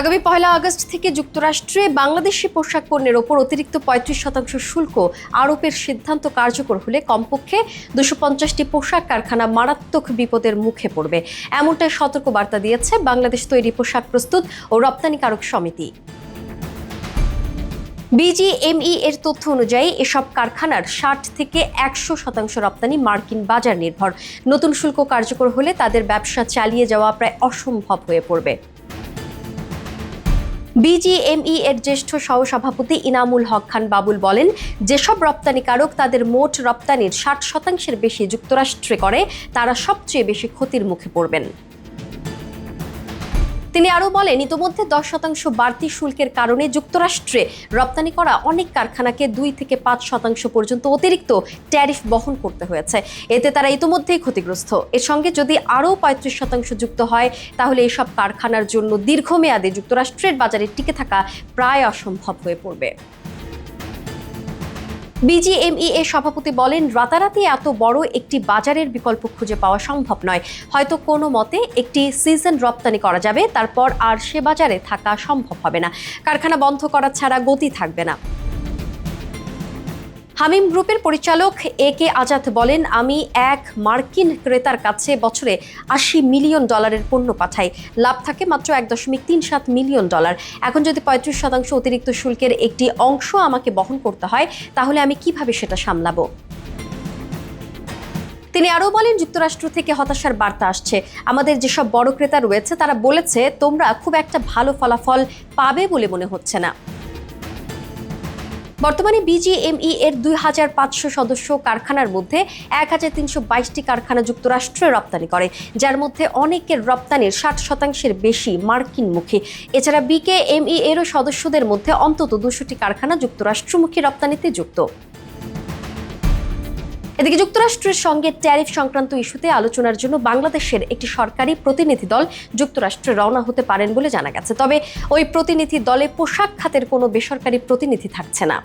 আগামী 1 আগস্ট থেকে যুক্তরাষ্ট্রে বাংলাদেশি পোশাক পণ্যের ওপর অতিরিক্ত 35% শুল্ক আরোপের সিদ্ধান্ত কার্যকর হলে কমপক্ষে 250টি পোশাক কারখানা মারাত্মক বিপদের মুখে পড়বে, এমনটাই সতর্কবার্তা দিয়েছে বাংলাদেশ তৈরি পোশাক প্রস্তুত ও রপ্তানিকারক সমিতি। বিজিএমই এর তথ্য অনুযায়ী এসব কারখানার 60 থেকে 100% রপ্তানি মার্কিন বাজার নির্ভর। নতুন শুল্ক কার্যকর হলে তাদের ব্যবসা চালিয়ে যাওয়া প্রায় অসম্ভব হয়ে পড়বে। বিজিএমই এর জ্যেষ্ঠ সহসভাপতি ইনামুল হক খান বাবুল বলেন, যেসব রপ্তানিকারক তাদের মোট রপ্তানির 60% বেশি যুক্তরাষ্ট্রে করে তারা সবচেয়ে বেশি ক্ষতির মুখে পড়বেন। তিনি আরও বলেন, ইতোমধ্যে 10% বাড়তি শুল্কের কারণে যুক্তরাষ্ট্রে রপ্তানি করা অনেক কারখানাকে 2 থেকে 5% পর্যন্ত অতিরিক্ত ট্যারিফ বহন করতে হয়েছে। এতে তারা ইতোমধ্যেই ক্ষতিগ্রস্ত। এর সঙ্গে যদি আরও 35% যুক্ত হয় তাহলে এসব কারখানার জন্য দীর্ঘমেয়াদে যুক্তরাষ্ট্রের বাজারে টিকে থাকা প্রায় অসম্ভব হয়ে পড়বে। বিজিএমই এর সভাপতি বলেন, রাতারাতি এত বড় একটি বাজারের বিকল্প খুঁজে পাওয়া সম্ভব নয়। হয়তো কোনো মতে একটি সিজন রপ্তানি করা যাবে, তারপর আর সে বাজারে থাকা সম্ভব হবে না। কারখানা বন্ধ করা ছাড়া গতি থাকবে না। হামিম গ্রুপের পরিচালক একে আজাদ বলেন, আমি এক মার্কিন ক্রেতার কাছে বছরে $80 মিলিয়ন পণ্য পাঠাই, লাভ থাকে মাত্র $1.37 মিলিয়ন। এখন যদি 35% অতিরিক্ত শুল্কের একটি অংশ আমাকে বহন করতে হয় তাহলে আমি কিভাবে সেটা সামলাবো? তিনি আরও বলেন, যুক্তরাষ্ট্র থেকে হতাশার বার্তা আসছে। আমাদের যেসব বড় ক্রেতা রয়েছে তারা বলেছে, তোমরা খুব একটা ভালো ফলাফল পাবে বলে মনে হচ্ছে না। বর্তমানে বিজিএমই এর 2500 সদস্য কারখানার মধ্যে 1322টি কারখানা যুক্তরাষ্ট্রে রপ্তানি করে, যার মধ্যে অনেকের রপ্তানির 60% বেশি মার্কিনমুখী। এছাড়া বিকেএমই এরও সদস্যদের মধ্যে অন্তত 200টি কারখানা যুক্তরাষ্ট্রমুখী রপ্তানিতে যুক্ত। এদিকে যুক্তরাষ্ট্রের সঙ্গে ট্যারিফ সংক্রান্ত ইস্যুতে আলোচনার জন্য বাংলাদেশের একটি সরকারি প্রতিনিধি দল যুক্তরাষ্ট্রে রওনা হতে পারেন বলে জানা গেছে। তবে ওই প্রতিনিধি দলে পোশাক খাতের কোনো বেসরকারি প্রতিনিধি থাকছে না।